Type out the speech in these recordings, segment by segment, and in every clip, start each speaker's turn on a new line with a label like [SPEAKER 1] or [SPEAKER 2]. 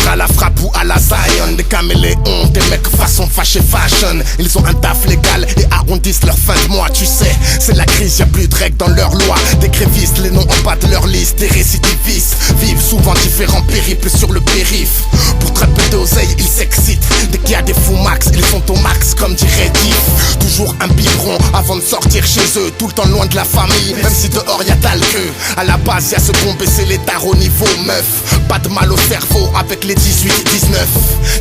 [SPEAKER 1] à la frappe ou à la Zion. Des caméléons, des mecs façon fâché fashion. Ils ont un taf légal et arrondissent leur fin de mois. Tu sais, c'est la crise, y'a plus de règles dans leur loi. Des grévistes, les noms en bas de leur liste. Des récidivistes vivent souvent différents périples sur le périph'. Pour très peu d'oseille, ils s'excitent. Dès qu'il y a des fous max, ils sont au max comme dirait Diff. Toujours un biberon avant de sortir chez eux. Tout le temps loin de la famille, même si dehors y'a d'algueux. À la base y'a ceux qui ont baissé les tares au niveau meuf. Pas de mal au cerveau avec les 18-19.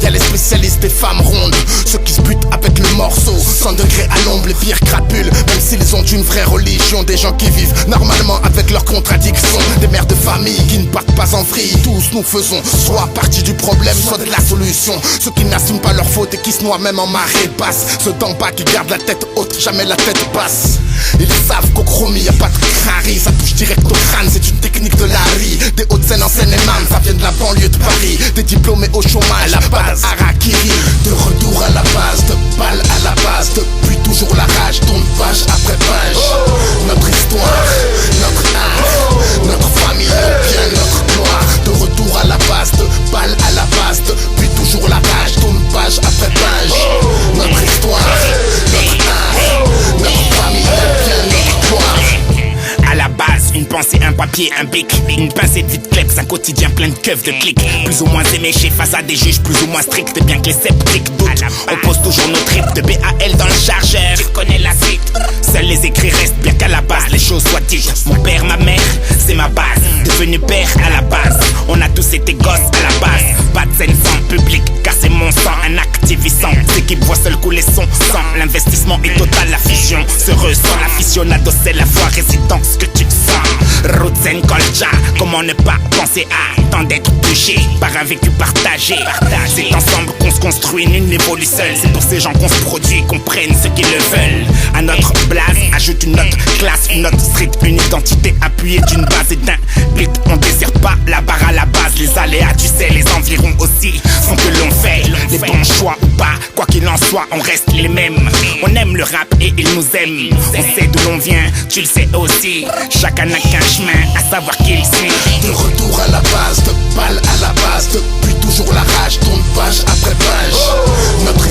[SPEAKER 1] Y'a les spécialistes des femmes rondes, ceux qui se butent avec le morceau. 100 degrés à l'ombre, les pires crapules. Même s'ils ont une vraie religion. Des gens qui vivent normalement avec leurs contradictions. Des mères de famille qui ne partent pas en vrille. Tous nous faisons soit partie du problème, soit de la solution. Ceux qui n'assument pas leur faute et qui se noient même en marée basse. Ceux d'en bas qui gardent la tête haute, jamais la tête basse. Ils savent qu'au chromie y'a pas de crari. Ça touche direct au crâne, c'est une technique de Larry. Des Hauts-de-Seine en Seine-et-Marne, ça vient de la banlieue de Paris. Des diplômés au chômage, à la base Harakiri. De retour à la base, de balle à la base. Depuis toujours la rage, tourne page après page. Notre histoire, notre art, notre famille, nos biens, notre gloire. De retour à la base, de balle à la base. Depuis toujours la rage, tourne page après page. Notre histoire, notre art, notre famille, nos biens, notre gloire.
[SPEAKER 2] À la base, une pensée, un papier, un bic. Une pincée de vite kleps, un quotidien plein de keufs de clics. Plus ou moins éméchés face à des juges plus ou moins stricts. Bien que les sceptiques doutent, on pose toujours nos tripes. De BAL dans le chargeur, tu connais la suite. Seuls les écrits restent, bien qu'à la base les choses soient dites. Mon père, ma mère, c'est ma base. Devenu père à la base, on a tous été gosses à la base. Pas de scène sans public, car c'est mon sang, un activissant. L'équipe voit seul couler son sang. L'investissement est total, la fusion se ressent. L'aficionado, c'est la foi résidence que tu sens. Routine Kolja, comment ne pas penser à tant d'être touché par un vécu partagé. C'est ensemble qu'on se construit une évolution. C'est pour ces gens qu'on se produit, qu'on prenne ce qu'ils le veulent. À notre blase, ajoute une autre classe, une autre street, une identité appuyée d'une base et d'un beat. On désire pas la barre à la base, les aléas, tu sais, les environs aussi font que l'on fait les bons choix ou pas. Quoi qu'il en soit, on reste les mêmes. On aime le rap et ils nous aiment. On sait d'où l'on vient, tu le sais aussi. Chacun n'a qu'un chemin, à savoir qui il suit.
[SPEAKER 1] De retour à la base, de balle à la base. Depuis toujours la rage, tourne page après page. Notre